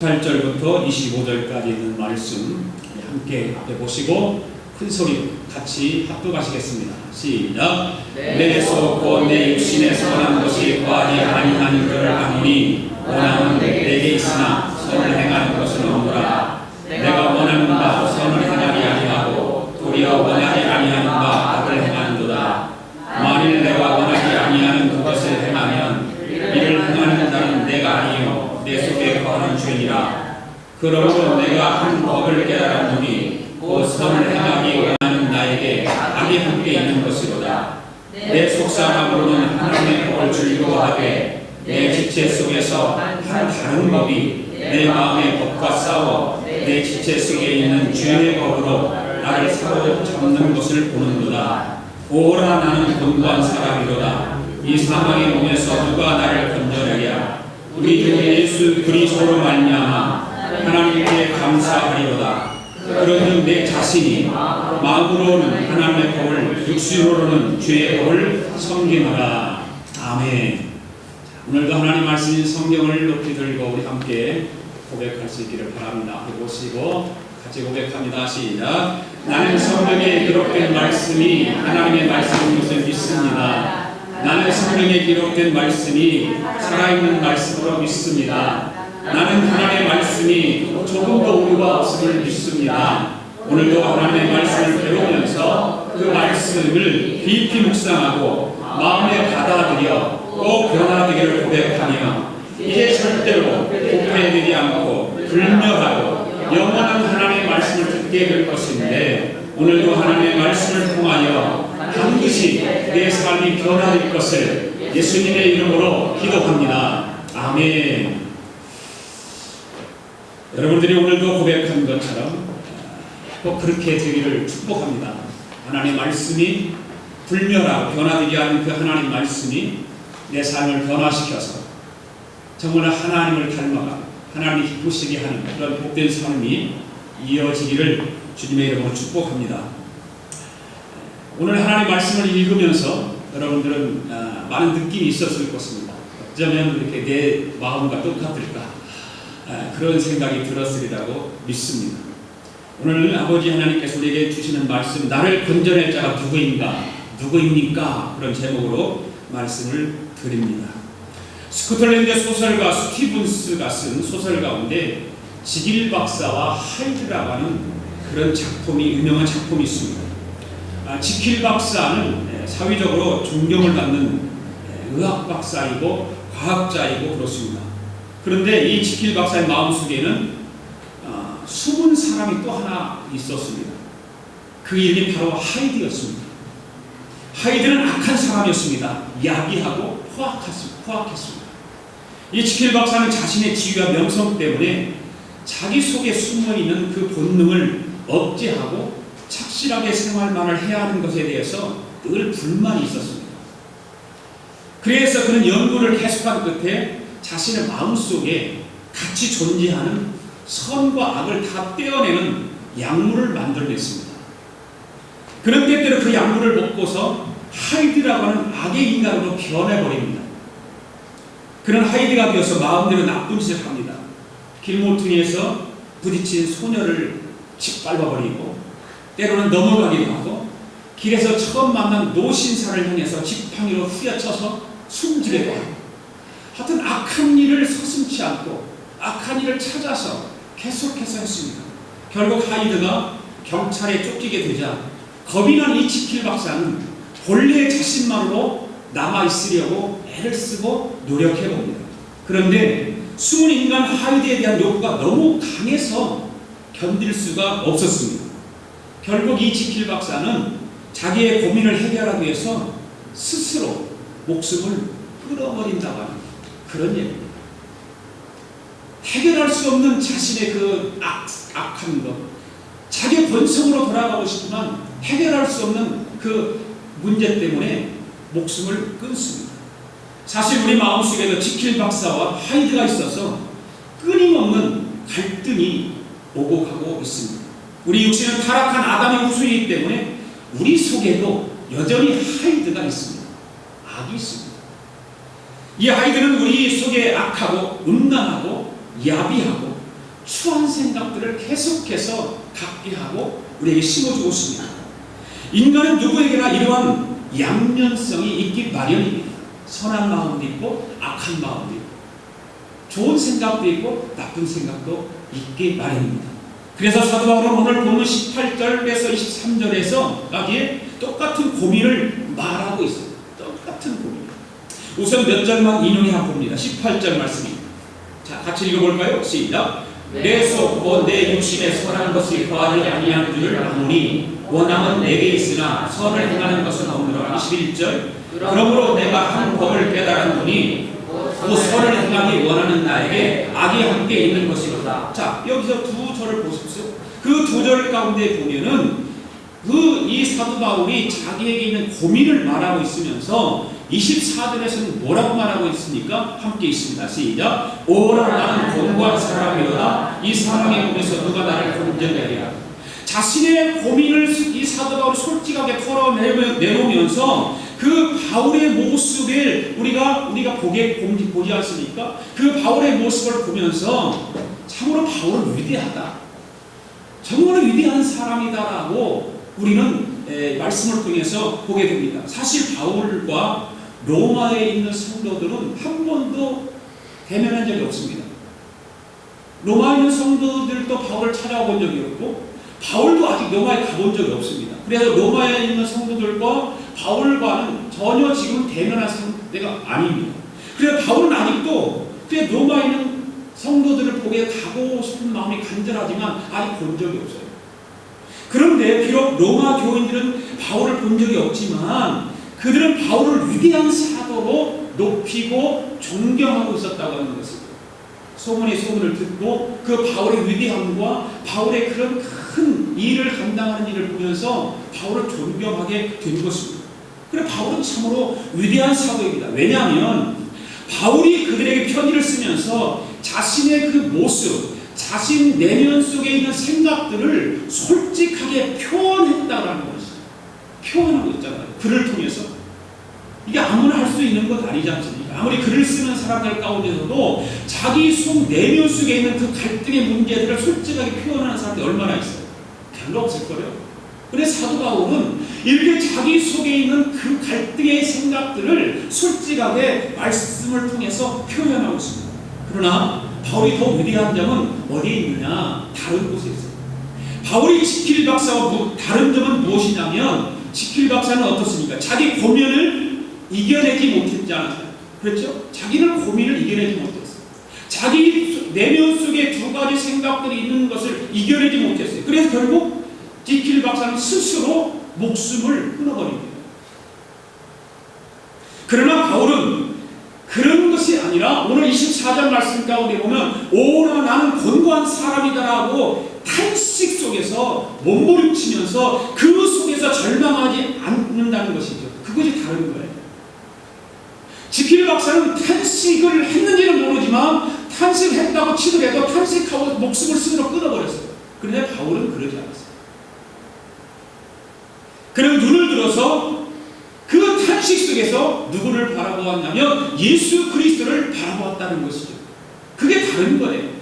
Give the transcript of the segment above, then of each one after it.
18절부터 25절까지 있는 말씀 함께 앞에 보시고 큰 소리로 같이 합독하시겠습니다. 시작. 내 속 내 육신에서 난 것이 구하지 아니하는 줄 아노니 원함은 내게 있으나 선을 행하는 것은 없노라. 내가 원하는 바 선을 행하지 아니하고 도리어 원하지 아니하는 바 악을 행하는도다. 만일 내가 원하지 아니하는 그것을 행하면 이를 행하는 자는 내가 아니요 내 속에 거하는 죄니라. 그러므로 내가 한 법을 깨달았노니 곧 선을 행하기 원하는 나에게 악이 함께 있는 것이로다. 내 속사람으로는 하나님의 법을 즐거워하되 내 지체 속에서 한 다른 법이 내 마음의 법과 싸워 내 지체 속에 있는 죄의 법으로 나를 사로잡는 것을 보는도다. 오라 나는 곤고한 사람이로다. 이 사망의 몸에서 누가 나를 건져내랴. 우리 주 예수 그리스도로 말미암아 하나님께 감사하리로다. 그런즉 내 자신이 마음으로는 하나님의 법을 육신으로는 죄의 법을 섬기노라. 아멘. 오늘도 하나님 말씀인 성경을 높이 들고 우리 함께 고백할 수 있기를 바랍니다. 앞에 보시고 같이 고백합니다. 시작. 나는 성경에 기록된 말씀이 하나님의 말씀인 것을 믿습니다. 나는 성경에 기록된 말씀이 살아있는 말씀으로 믿습니다. 나는 하나님의 말씀이 조금도 오류가 없음을 믿습니다. 오늘도 하나님의 말씀을 배우면서 그 말씀을 깊이 묵상하고 마음에 받아들여 꼭 변화되기를 고백하며 이제 절대로 부패되지 않고 불멸하고 영원한 하나님의 말씀을 듣게 될 것인데 오늘도 하나님의 말씀을 통하여 반드시 내 삶이 변화될 것을 예수님의 이름으로 기도합니다. 아멘. 여러분들이 오늘도 고백한 것처럼 꼭 그렇게 되기를 축복합니다. 하나님의 말씀이 불멸하고 변화되지 않은 그 하나님 말씀이 내 삶을 변화시켜서 정말 하나님을 닮아가 하나님이 기쁘시게 하는 그런 복된 삶이 이어지기를 주님의 이름으로 축복합니다. 오늘 하나님의 말씀을 읽으면서 여러분들은 많은 느낌이 있었을 것입니다. 어쩌면 이렇게 내 마음과 똑같을까 그런 생각이 들었으리라고 믿습니다. 오늘 아버지 하나님께서 우리에게 주시는 말씀, 나를 건져낼 자가 누구입니까? 그런 제목으로 말씀을 드립니다. 스코틀랜드 소설가 스티븐스가 쓴 소설 가운데 지길 박사와 하이드라고 하는 그런 유명한 작품이 있습니다. 지킬 박사는 사회적으로 존경을 받는 의학 박사이고 과학자이고 그렇습니다. 그런데 이 지킬 박사의 마음속에는 숨은 사람이 또 하나 있었습니다. 그 이름이 바로 하이드였습니다. 하이드는 악한 사람이었습니다. 야비하고 포악했습니다. 이 지킬 박사는 자신의 지위와 명성 때문에 자기 속에 숨어있는 그 본능을 억제하고 착실하게 생활만을 해야 하는 것에 대해서 늘 불만이 있었습니다. 그래서 그는 연구를 계속한 끝에 자신의 마음속에 같이 존재하는 선과 악을 다 떼어내는 약물을 만들어냈습니다. 그런 때때로 그 약물을 먹고서 하이드라고 하는 악의 인간으로 변해버립니다. 그는 하이드가 되어서 마음대로 나쁜 짓을 합니다. 길모퉁이에서 부딪힌 소녀를 짓밟아버리고 때로는 넘어가기도 하고 길에서 처음 만난 노신사를 향해서 지팡이로 후려쳐서 숨지게도 하고 하여튼 악한 일을 서슴지 않고 악한 일을 찾아서 계속해서 했습니다. 결국 하이드가 경찰에 쫓기게 되자 겁이 난 이 지킬 박사는 본래 자신만으로 남아있으려고 애를 쓰고 노력해봅니다. 그런데 숨은 인간 하이드에 대한 욕구가 너무 강해서 견딜 수가 없었습니다. 결국 이 지킬 박사는 자기의 고민을 해결하기 위해서 스스로 목숨을 끊어버린다고 하는 그런 얘기입니다. 해결할 수 없는 자신의 그 악한 것, 자기의 본성으로 돌아가고 싶지만 해결할 수 없는 그 문제 때문에 목숨을 끊습니다. 사실 우리 마음속에도 지킬 박사와 하이드가 있어서 끊임없는 갈등이 오고 가고 있습니다. 우리 육신은 타락한 아담의 후손이기 때문에 우리 속에도 여전히 하이드가 있습니다. 악이 있습니다. 이 하이드는 우리 속에 악하고 음란하고 야비하고 추한 생각들을 계속해서 갖게 하고 우리에게 심어주고 있습니다. 인간은 누구에게나 이러한 양면성이 있기 마련입니다. 선한 마음도 있고 악한 마음도 있고 좋은 생각도 있고 나쁜 생각도 있기 마련입니다. 그래서 사도 바울은 오늘 본문 18절에서 23절에서 여기에 똑같은 고민을 말하고 있습니다. 똑같은 고민. 우선 몇 절만 인용해 봅니다. 18절 말씀입니다. 자, 같이 읽어볼까요? 시작. 내 속 내 육신에 선한 것이 거하지 아니한 줄을 아노니 원함은 내게 있으나 선을 행하는 것은 없노라. 21절. 그러므로 내가 한 법을 깨달았노니 그 선을 행하기 원하는 나에게 악이 함께 있는 것이로다. 자, 여기서 두 절을 보십시오. 그 두 절 가운데 보면은 이 사도 바울이 자기에게 있는 고민을 말하고 있으면서 24절에서는 뭐라고 말하고 있습니까? 함께 있습니다. 시작. 오라 나는 공고한 사람이로다. 이 사람의 몸에서 누가 나를 건져내리라. 자신의 고민을 이 사도 바울이 솔직하게 털어내놓으면서 그 바울의 모습을 우리가 보지 않습니까? 그 바울의 모습을 보면서 참으로 바울은 위대하다. 정말 위대한 사람이다라고 우리는 말씀을 통해서 보게 됩니다. 사실 바울과 로마에 있는 성도들은 한 번도 대면한 적이 없습니다. 로마에 있는 성도들도 바울을 찾아본 적이 없고 바울도 아직 로마에 가본 적이 없습니다. 그래서 로마에 있는 성도들과 바울과는 전혀 지금 대면한 상태가 아닙니다. 그래서 바울은 아직도 로마에 있는 성도들을 보게 가고 싶은 마음이 간절하지만 아직 본 적이 없어요. 그런데 비록 로마 교인들은 바울을 본 적이 없지만 그들은 바울을 위대한 사도로 높이고 존경하고 있었다고 하는 것입니다. 소문이 소문을 듣고 그 바울의 위대함과 바울의 그런 큰 일을 감당하는 일을 보면서 바울을 존경하게 된 것입니다. 그래 바울은 참으로 위대한 사도입니다. 왜냐하면 바울이 그들에게 편지를 쓰면서 자신의 그 모습, 자신 내면 속에 있는 생각들을 솔직하게 표현했다라는 것이죠. 표현하고 있잖아요. 글을 통해서. 이게 아무나 할 수 있는 것 아니지 않습니까? 아무리 글을 쓰는 사람들 가운데서도 자기 속 내면 속에 있는 그 갈등의 문제들을 솔직하게 표현하는 사람들이 얼마나 있어요? 별로 없을 거예요. 그래서 사도 바울은 이렇게 자기 속에 있는 그 갈등의 생각들을 솔직하게 말씀을 통해서 표현하고 있습니다. 그러나 바울이 더 위대한 점은 어디에 있느냐? 다른 곳에 있어요. 바울이 지킬 박사와 다른 점은 무엇이냐면 지킬 박사는 어떻습니까? 자기 고민을 이겨내지 못했지 않았어요. 그렇죠? 자기는 고민을 이겨내지 못했어요. 자기 내면 속에 두 가지 생각들이 있는 것을 이겨내지 못했어요. 그래서 결국 지킬 박사는 스스로 목숨을 끊어버립니다. 그러나 바울은 그런 것이 아니라 오늘 24절 말씀 가운데 보면 오라 나는 곤고한 사람이다라고 탄식 속에서 몸부림치면서 그 속에서 절망하지 않는다는 것이죠. 그것이 다른 거예요. 지킬 박사는 탄식을 했는지는 모르지만 탄식했다고 치더라도 탄식하고 목숨을 스스로 끊어버렸어요. 그런데 바울은 그러지 않았어요. 그는 눈을 들어서 그 탄식 속에서 누구를 바라보았냐면 예수 그리스도를 바라보았다는 것이죠. 그게 다른 거예요.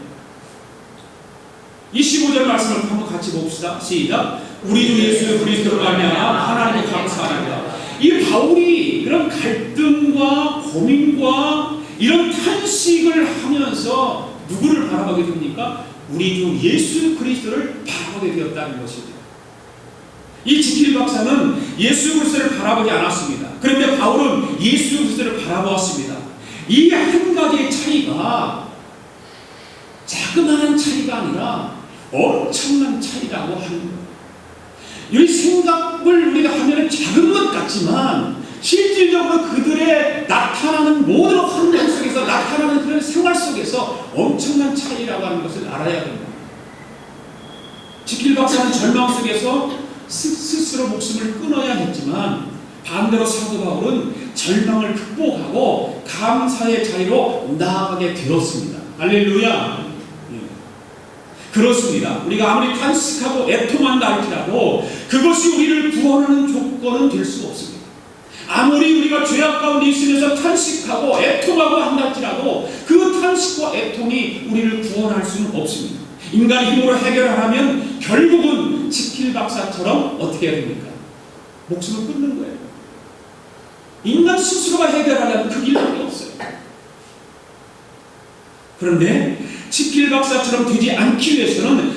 25절 말씀을 한번 같이 봅시다. 시작. 우리 주 예수 그리스도로 말미암아 하나님께 감사합니다. 이 바울이 이런 갈등과 고민과 이런 탄식을 하면서 누구를 바라보게 됩니까? 우리 주 예수 그리스도를 바라보게 되었다는 것이죠. 이 지킬 박사는 예수 그리스도를 바라보지 않았습니다. 그런데 바울은 예수 그리스도를 바라보았습니다. 이 한 가지의 차이가 자그마한 차이가 아니라 엄청난 차이라고 하는 거예요. 이 생각을 우리가 하면 작은 것 같지만 실질적으로 그들의 나타나는 모든 환경 속에서 나타나는 그런 생활 속에서 엄청난 차이라고 하는 것을 알아야 됩니다. 지킬 박사는 절망 속에서 스스로 목숨을 끊어야 했지만 반대로 사도 바울은 절망을 극복하고 감사의 자리로 나아가게 되었습니다. 할렐루야. 그렇습니다. 우리가 아무리 탄식하고 애통한다 할지라도 그것이 우리를 구원하는 조건은 될 수 없습니다. 아무리 우리가 죄악 가운데 있으면서 탄식하고 애통하고 한다 할지라도 그 탄식과 애통이 우리를 구원할 수는 없습니다. 인간의 힘으로 해결하면 결국은 지킬 박사처럼 어떻게 해야 됩니까? 목숨을 끊는 거예요. 인간 스스로가 해결하려면 그 길밖에 없어요. 그런데 지킬 박사처럼 되지 않기 위해서는